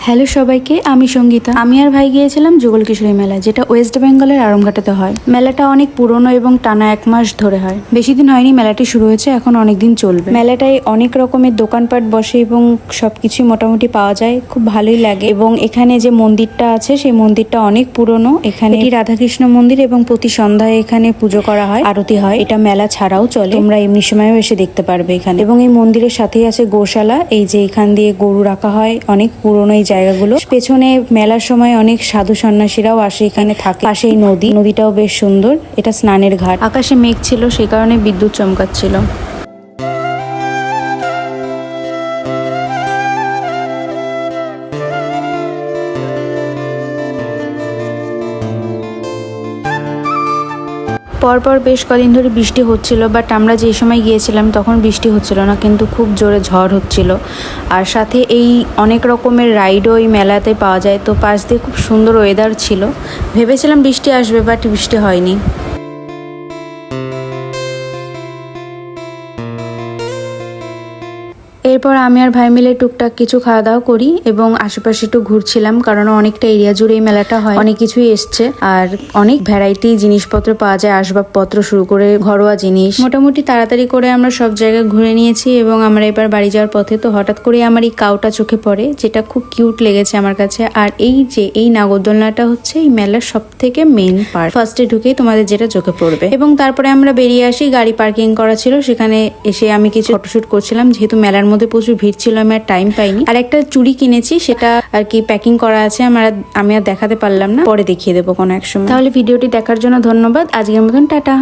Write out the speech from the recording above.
Hello সবাইকে, আমি সঙ্গীতা। আমি আর ভাই গিয়েছিলাম যুগল কিশোরী মেলা, যেটা ওয়েস্ট বেঙ্গলের আরামঘাটাতে হয়। মেলাটা অনেক পুরনো এবং টানা 1 মাস ধরে হয়। বেশি দিন হয়নি মেলাটি শুরু হয়েছে, এখন অনেক দিন চলবে। মেলাটায় অনেক রকমের দোকানপাট বসে এবং সবকিছুই মোটামুটি পাওয়া যায়, খুব ভালোই লাগে। এবং এখানে যে মন্দিরটা আছে সেই মন্দিরটা অনেক পুরনো। এখানে রাধাকৃষ্ণ মন্দির এবং প্রতি সন্ধ্যায় এখানে পুজো করা হয়, আরতি হয়। এটা মেলা ছাড়াও চলে, তোমরা এমনি সময়ও এসে দেখতে পারবে এখানে। এবং এই মন্দিরের সাথেই আছে গোশালা, এই যে এখান দিয়ে গরু রাখা হয়। অনেক পুরনো এই জায়গাগুলো। পেছনে মেলার সময় অনেক সাধু সন্ন্যাসীরাও আসে, এখানে থাকে। পাশে এই নদীটাও বেশ সুন্দর। এটা স্নানের ঘাট। আকাশে মেঘ ছিল, সেই কারণে বিদ্যুৎ চমকাচ্ছিল। পরপর বেশ কদিন ধরে বৃষ্টি হচ্ছিল, বাট আমরা যে সময় গিয়েছিলাম তখন বৃষ্টি হচ্ছিল না, কিন্তু খুব জোরে ঝড় হচ্ছিল। আর সাথে এই অনেক রকমের রাইডও এই মেলাতে পাওয়া যায়, তো পাশ দিয়ে খুব সুন্দর ওয়েদার ছিল। ভেবেছিলাম বৃষ্টি আসবে, বাট বৃষ্টি হয়নি। এরপর আমি আর ভাই মিলে টুকটাক কিছু খাওয়া দাওয়া করি এবং আশেপাশে একটু ঘুরছিলাম, কারণ অনেকটা এরিয়া জুড়ে এই মেলাটা হয়। অনেক কিছুই এসছে আর অনেক ভ্যারাইটি জিনিসপত্র পাওয়া যায়, আসবাবপত্র শুরু করে ঘরোয়া জিনিস। মোটামুটি তাড়াতাড়ি করে আমরা সব জায়গায় ঘুরে নিয়েছি এবং আমরা এবার বাড়ি যাওয়ার পথে তো হঠাৎ করে আমার এই কাউটা চোখে পড়ে, যেটা খুব কিউট লেগেছে আমার কাছে। আর এই নাগরদোলনাটা হচ্ছে এই মেলার সব থেকে মেইন পার্ট। ফার্স্টে ঢুকেই তোমাদের যেটা চোখে পড়বে। এবং তারপরে আমরা বেরিয়ে আসি, গাড়ি পার্কিং করা ছিল, সেখানে এসে আমি কিছু ফটোশুট করছিলাম। যেহেতু মেলার মধ্যে প্রচুর ভিড় ছিল, আমি আর টাইম পাইনি। আর একটা চুড়ি কিনেছি, সেটা আর কি প্যাকিং করা আছে, আমি আর দেখাতে পারলাম না, পরে দেখিয়ে দেবো কোনো এক সময়। তাহলে ভিডিওটি দেখার জন্য ধন্যবাদ। আজকের মতন টাটা।